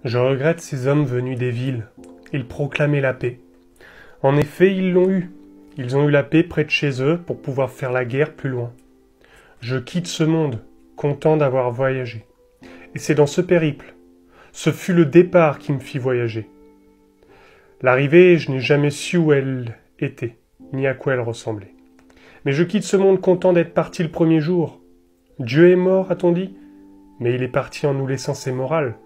Je regrette ces hommes venus des villes. Ils proclamaient la paix. En effet, ils l'ont eue. Ils ont eu la paix près de chez eux pour pouvoir faire la guerre plus loin. Je quitte ce monde, content d'avoir voyagé. Et c'est dans ce périple. Ce fut le départ qui me fit voyager. L'arrivée, je n'ai jamais su où elle était, ni à quoi elle ressemblait. Mais je quitte ce monde content d'être parti le premier jour. Dieu est mort, a-t-on dit? Mais il est parti en nous laissant ses morales.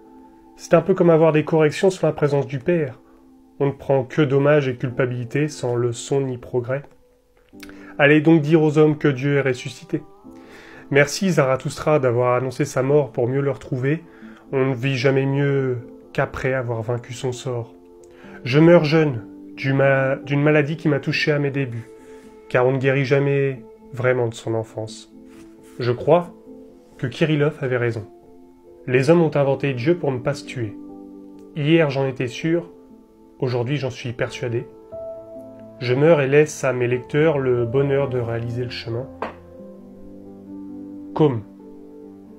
C'est un peu comme avoir des corrections sur la présence du Père. On ne prend que dommages et culpabilité sans leçon ni progrès. Allez donc dire aux hommes que Dieu est ressuscité. Merci Zarathustra d'avoir annoncé sa mort pour mieux le retrouver. On ne vit jamais mieux qu'après avoir vaincu son sort. Je meurs jeune, d'une maladie qui m'a touché à mes débuts, car on ne guérit jamais vraiment de son enfance. Je crois que Kirillov avait raison. Les hommes ont inventé Dieu pour ne pas se tuer. Hier j'en étais sûr, aujourd'hui j'en suis persuadé. Je meurs et laisse à mes lecteurs le bonheur de réaliser le chemin. Côme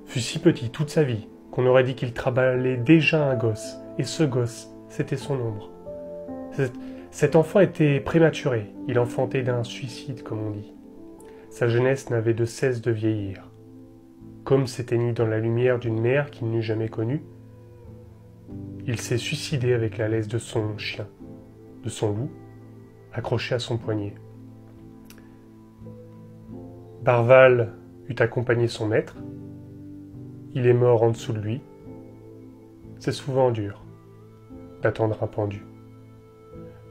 fut si petit toute sa vie qu'on aurait dit qu'il travaillait déjà un gosse, et ce gosse, c'était son ombre. Cet enfant était prématuré, il enfantait d'un suicide, comme on dit. Sa jeunesse n'avait de cesse de vieillir. Côme s'éteignit dans la lumière d'une mère qu'il n'eût jamais connue. Il s'est suicidé avec la laisse de son chien, de son loup, accroché à son poignet. Barval eut accompagné son maître. Il est mort en dessous de lui. C'est souvent dur d'attendre un pendu.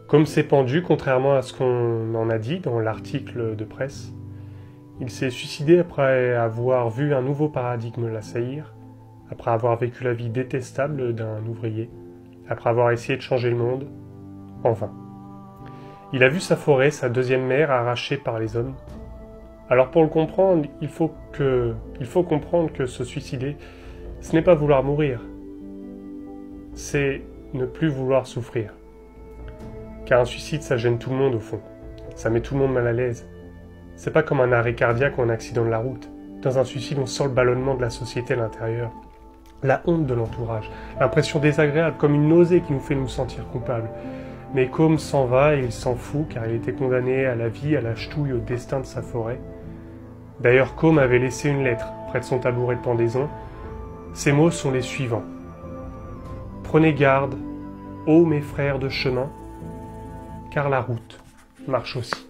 Comme s'est pendu, contrairement à ce qu'on en a dit dans l'article de presse, il s'est suicidé après avoir vu un nouveau paradigme l'assaillir, après avoir vécu la vie détestable d'un ouvrier, après avoir essayé de changer le monde, en vain. Il a vu sa forêt, sa deuxième mère, arrachée par les hommes. Alors pour le comprendre, il faut comprendre que se suicider, ce n'est pas vouloir mourir, c'est ne plus vouloir souffrir. Car un suicide, ça gêne tout le monde au fond. Ça met tout le monde mal à l'aise. C'est pas comme un arrêt cardiaque ou un accident de la route. Dans un suicide, on sent le ballonnement de la société à l'intérieur. La honte de l'entourage. L'impression désagréable, comme une nausée qui nous fait nous sentir coupables. Mais Côme s'en va et il s'en fout car il était condamné à la vie, à la ch'touille, au destin de sa forêt. D'ailleurs, Côme avait laissé une lettre près de son tabouret de pendaison. Ces mots sont les suivants. Prenez garde, ô mes frères de chemin, car la route marche aussi.